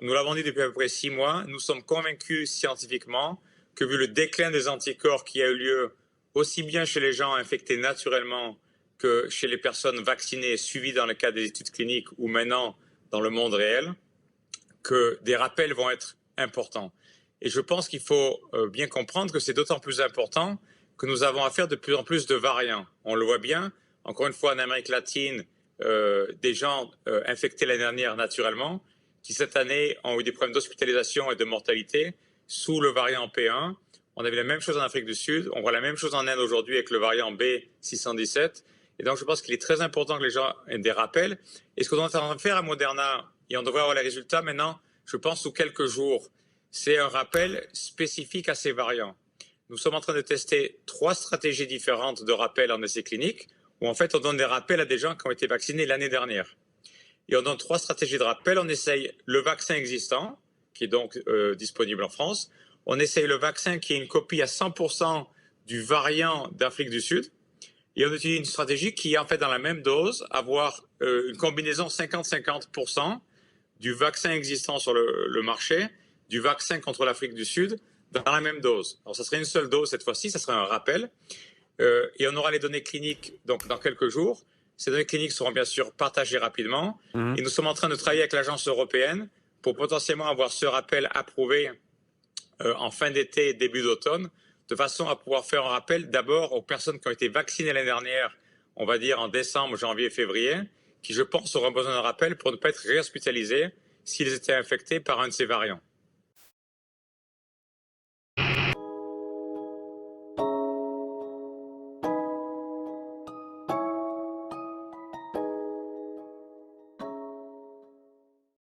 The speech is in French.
nous l'avons dit depuis à peu près 6 mois, nous sommes convaincus scientifiquement que vu le déclin des anticorps qui a eu lieu aussi bien chez les gens infectés naturellement que chez les personnes vaccinées suivies dans le cadre des études cliniques ou maintenant dans le monde réel, que des rappels vont être importants. Et je pense qu'il faut bien comprendre que c'est d'autant plus important que nous avons affaire de plus en plus de variants. On le voit bien, encore une fois en Amérique latine, des gens infectés l'année dernière naturellement, qui cette année ont eu des problèmes d'hospitalisation et de mortalité sous le variant P1. On avait la même chose en Afrique du Sud, on voit la même chose en Inde aujourd'hui avec le variant B617. Et donc je pense qu'il est très important que les gens aient des rappels. Et ce qu'on est en train de faire à Moderna, et on devrait avoir les résultats maintenant, je pense, sous quelques jours, c'est un rappel spécifique à ces variants. Nous sommes en train de tester 3 stratégies différentes de rappel en essais cliniques, où en fait on donne des rappels à des gens qui ont été vaccinés l'année dernière. Et on donne 3 stratégies de rappel. On essaye le vaccin existant, qui est donc disponible en France. On essaye le vaccin qui est une copie à 100% du variant d'Afrique du Sud. Et on utilise une stratégie qui est en fait dans la même dose, avoir une combinaison 50-50% du vaccin existant sur le marché, du vaccin contre l'Afrique du Sud, dans la même dose. Alors, ça serait une seule dose cette fois-ci, ça serait un rappel. Et on aura les données cliniques donc, dans quelques jours. Ces données cliniques seront bien sûr partagées rapidement. Et nous sommes en train de travailler avec l'agence européenne pour potentiellement avoir ce rappel approuvé en fin d'été, début d'automne, de façon à pouvoir faire un rappel d'abord aux personnes qui ont été vaccinées l'année dernière, on va dire en décembre, janvier, février, qui je pense auront besoin d'un rappel pour ne pas être réhospitalisés s'ils étaient infectés par un de ces variants.